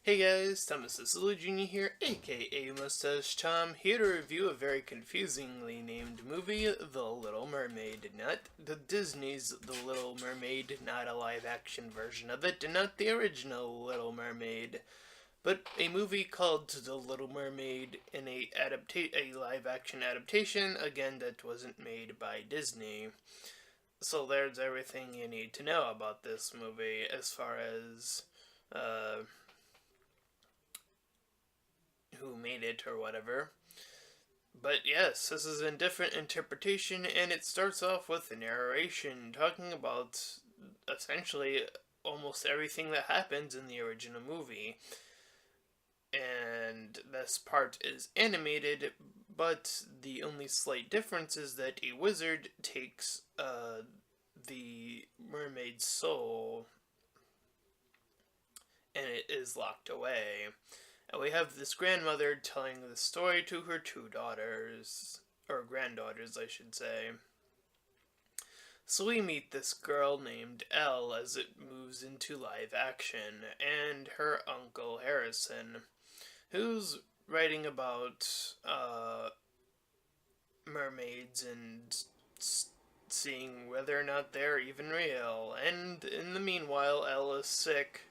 Hey guys, Thomas the Silly Jr. here, aka Mustached Tom, here to review a very confusingly named movie, The Little Mermaid. Not the Disney's The Little Mermaid, not a live-action version of it, and not the original Little Mermaid, but a movie called The Little Mermaid in a live-action adaptation, again, that wasn't made by Disney. So there's everything you need to know about this movie as far as, who made it or whatever. But yes, this is a different interpretation, and it starts off with a narration talking about essentially almost everything that happens in the original movie. And this part is animated, but the only slight difference is that a wizard takes the mermaid's soul and it is locked away. And we have this grandmother telling the story to her two daughters, or granddaughters, I should say. So we meet this girl named Elle as it moves into live action, and her uncle Harrison, who's writing about mermaids and seeing whether or not they're even real. And in the meanwhile, Elle is sick,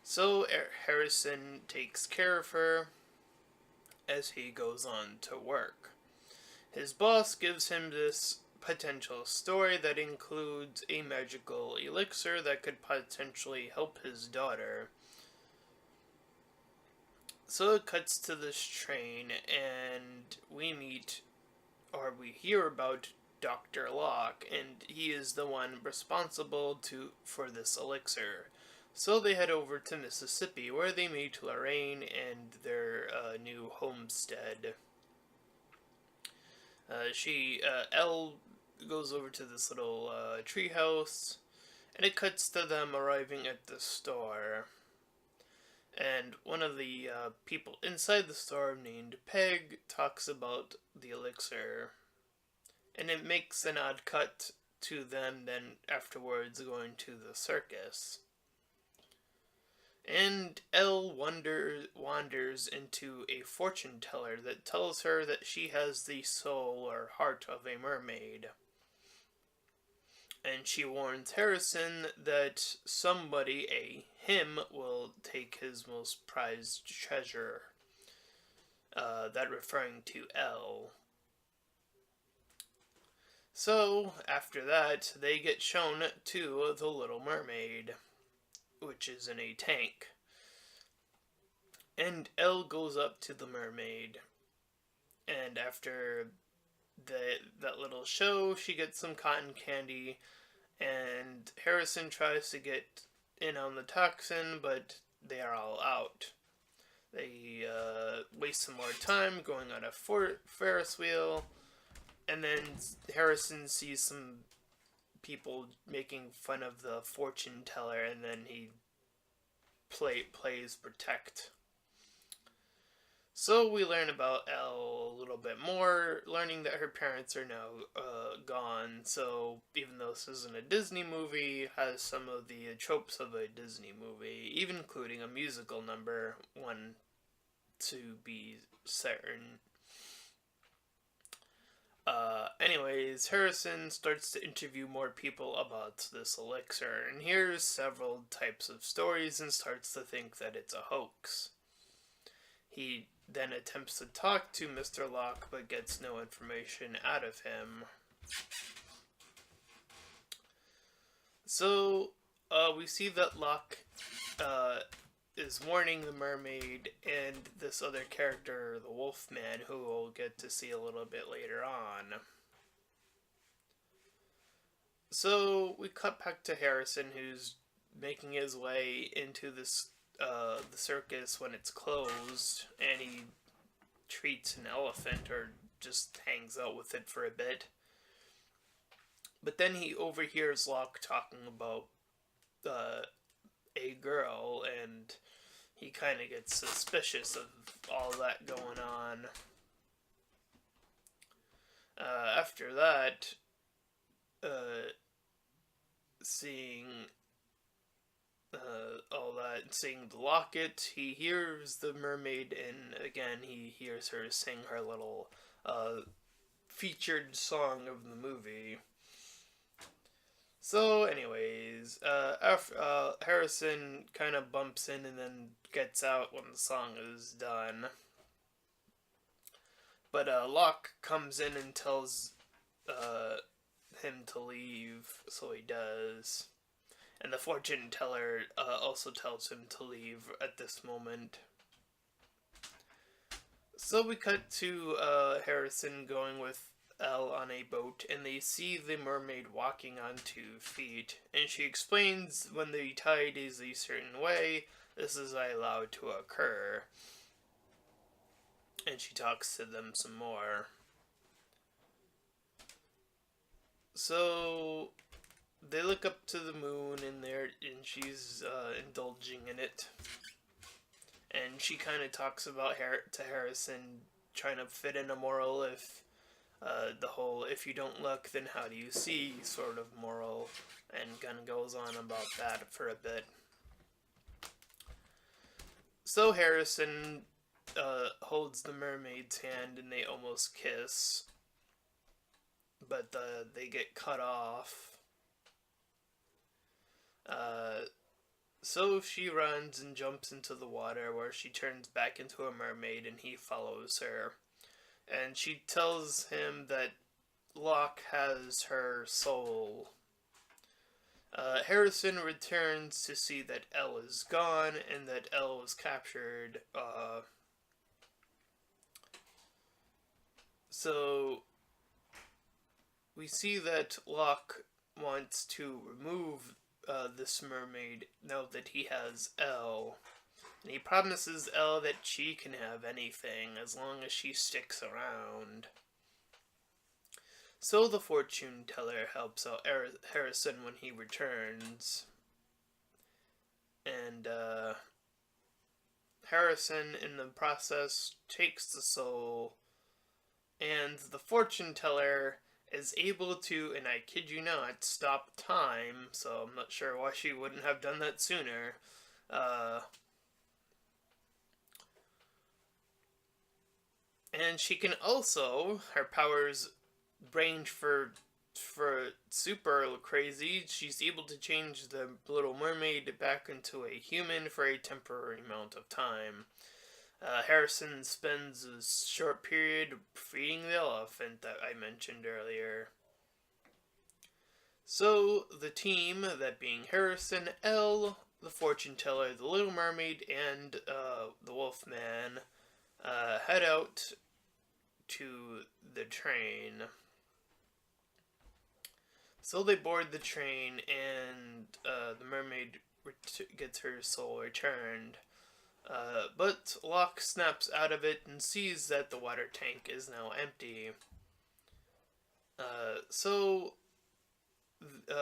so Harrison takes care of her as he goes on to work. His boss gives him this potential story that includes a magical elixir that could potentially help his daughter. So it cuts to this train, and we hear about Dr. Locke, and he is the one responsible for this elixir. So they head over to Mississippi, where they meet Lorraine and their new homestead. Elle goes over to this little treehouse, and it cuts to them arriving at the store. And one of the people inside the store, named Peg, talks about the elixir. And it makes an odd cut to them then afterwards going to the circus. And Elle wanders into a fortune teller that tells her that she has the soul or heart of a mermaid. And she warns Harrison that him, will take his most prized treasure. That referring to Elle. So, after that, they get shown to the Little Mermaid, which is in a tank. And Elle goes up to the mermaid, and after that little show, she gets some cotton candy, and Harrison tries to get in on the toxin, but they are all out. They waste some more time going on a Ferris wheel, and then Harrison sees some people making fun of the fortune teller, and then he plays protect. So we learn about Elle a little bit more, learning that her parents are now gone. So even though this isn't a Disney movie, it has some of the tropes of a Disney movie, even including a musical number, one to be certain. Anyways, Harrison starts to interview more people about this elixir, and hears several types of stories and starts to think that it's a hoax. He then attempts to talk to Mr. Locke, but gets no information out of him. So, we see that Locke is warning the mermaid and this other character, the Wolfman, who we'll get to see a little bit later on. So we cut back to Harrison, who's making his way into the circus when it's closed, and he treats an elephant or just hangs out with it for a bit. But then he overhears Locke talking about a girl, and he kind of gets suspicious of all that going on. After that, seeing all that, seeing the locket, he hears the mermaid, and again he hears her sing her little featured song of the movie. So, anyways, Harrison kind of bumps in and then gets out when the song is done. But Locke comes in and tells him to leave, so he does. And the fortune teller also tells him to leave at this moment. So we cut to Harrison going with Elle on a boat, and they see the mermaid walking on 2 feet. And she explains when the tide is a certain way, this is allowed to occur. And she talks to them some more. So they look up to the moon, and she's indulging in it. And she kind of talks about to Harrison trying to fit in a moral, if the whole "if you don't look, then how do you see" sort of moral, and kind of goes on about that for a bit. So Harrison holds the mermaid's hand, and they almost kiss, but they get cut off. So she runs and jumps into the water, where she turns back into a mermaid, and he follows her. And she tells him that Locke has her soul. Harrison returns to see that Elle is gone, and that Elle was captured. So we see that Locke wants to remove this mermaid now that he has Elle. And he promises Elle that she can have anything as long as she sticks around. So the fortune teller helps out Harrison when he returns. And Harrison, in the process, takes the soul. And the fortune teller is able to, and I kid you not, stop time. So I'm not sure why she wouldn't have done that sooner. And she can also, her powers range for super crazy. She's able to change the Little Mermaid back into a human for a temporary amount of time. Harrison spends a short period feeding the elephant that I mentioned earlier. So the team, that being Harrison, Elle, the fortune teller, the Little Mermaid, and the Wolfman, head out to the train. So they board the train, and the mermaid gets her soul returned. But Locke snaps out of it and sees that the water tank is now empty. So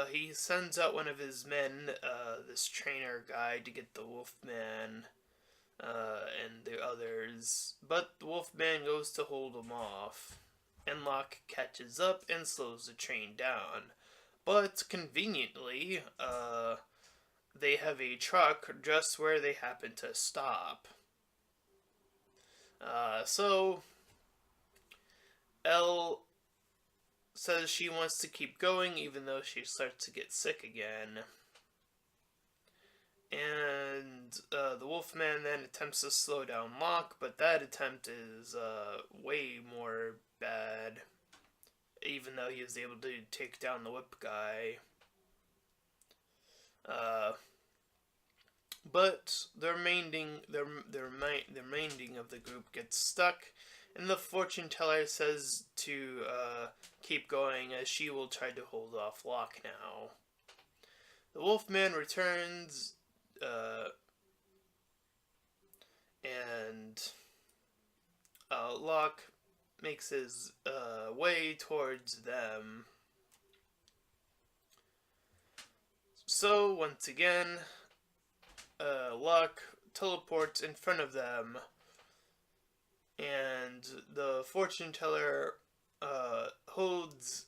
he sends out one of his men, this trainer guy, to get the Wolfman and the others. But the Wolfman goes to hold him off. And Locke catches up and slows the train down. But conveniently, they have a truck just where they happen to stop. So Elle says she wants to keep going even though she starts to get sick again. And the Wolfman then attempts to slow down Locke, but that attempt is way more bad, even though he is able to take down the whip guy. But the remaining of the group gets stuck, and the fortune teller says to keep going, as she will try to hold off Locke now. The Wolfman returns, and Locke makes his way towards them. So once again, Locke teleports in front of them, and the fortune teller holds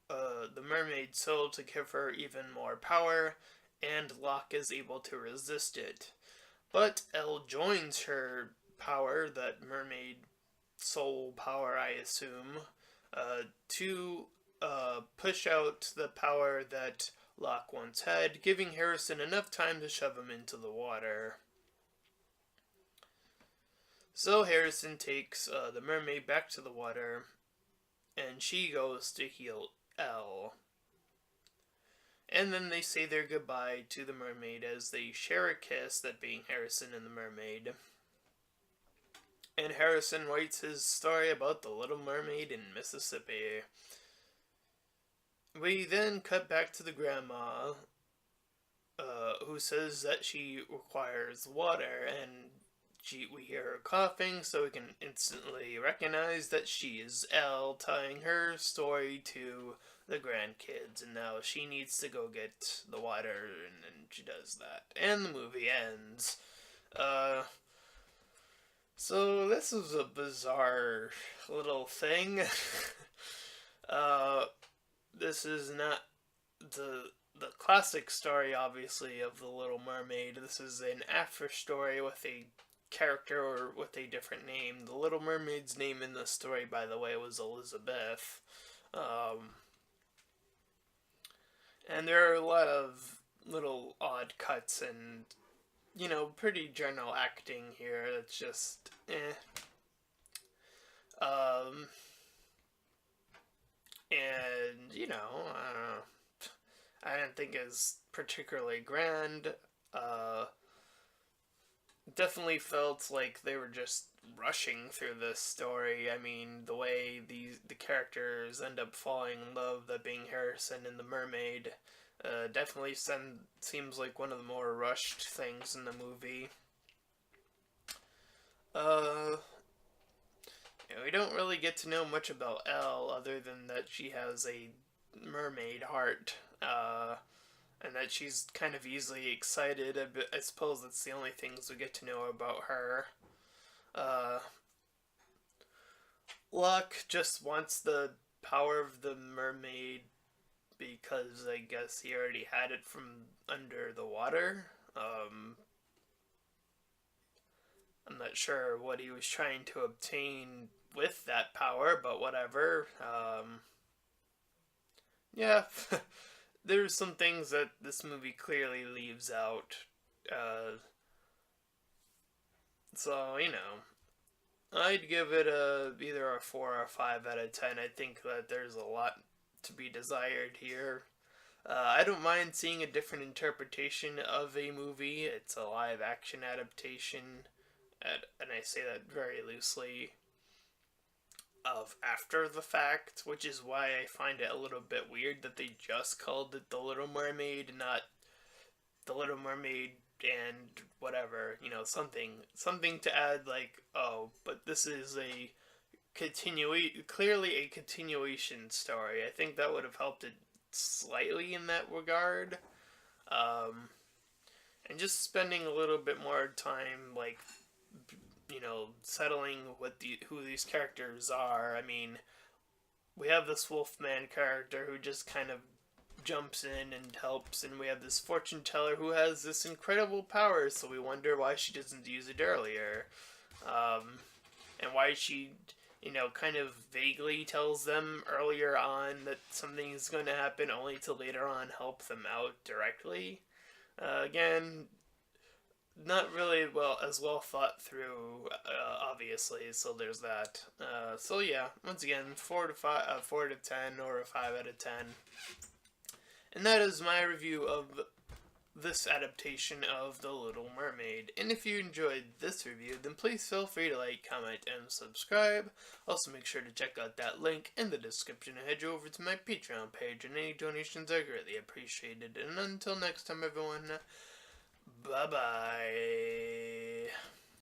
the mermaid's soul to give her even more power, and Locke is able to resist it. But Elle joins her power, that mermaid soul power, I assume, to push out the power that Locke once had, giving Harrison enough time to shove him into the water. So Harrison takes the mermaid back to the water, and she goes to heal Elle. And then they say their goodbye to the mermaid as they share a kiss, that being Harrison and the mermaid. And Harrison writes his story about the Little Mermaid in Mississippi. We then cut back to the grandma, who says that she requires water, and we hear her coughing, so we can instantly recognize that she is Elle, telling her story to the grandkids, and now she needs to go get the water, and she does that. And the movie ends. So this is a bizarre little thing. This is not the classic story, obviously, of the Little Mermaid. This is an after story with a character or with a different name. The Little Mermaid's name in the story, by the way, was Elizabeth. And there are a lot of little odd cuts and, pretty general acting here. It's just, and, I didn't think it was particularly grand. Definitely felt like they were just rushing through this story. I mean, the way the characters end up falling in love, that being Harrison and the mermaid, definitely seems like one of the more rushed things in the movie. We don't really get to know much about Elle other than that she has a mermaid heart, and that she's kind of easily excited. I suppose that's the only things we get to know about her. Locke just wants the power of the mermaid because I guess he already had it from under the water. I'm not sure what he was trying to obtain with that power, but whatever. Yeah, there's some things that this movie clearly leaves out. So, I'd give it either a 4 or a 5 out of 10. I think that there's a lot to be desired here. I don't mind seeing a different interpretation of a movie. It's a live action adaptation, and I say that very loosely, of after the fact, which is why I find it a little bit weird that they just called it The Little Mermaid, not The Little Mermaid and whatever, something to add, like, oh, but this is clearly a continuation story. I think that would have helped it slightly in that regard. And just spending a little bit more time, like, settling who these characters are. I mean, we have this Wolfman character who just kind of jumps in and helps, and we have this fortune teller who has this incredible power, so we wonder why she doesn't use it earlier. And why she, kind of vaguely tells them earlier on that something is going to happen, only to later on help them out directly. Again, not really as well thought through, obviously, so there's that. So yeah, once again, 4 to 5, 4 to 10, or a 5 out of 10. And that is my review of this adaptation of The Little Mermaid. And if you enjoyed this review, then please feel free to like, comment, and subscribe. Also, make sure to check out that link in the description and head over to my Patreon page, and any donations are greatly appreciated. And until next time, everyone, bye-bye.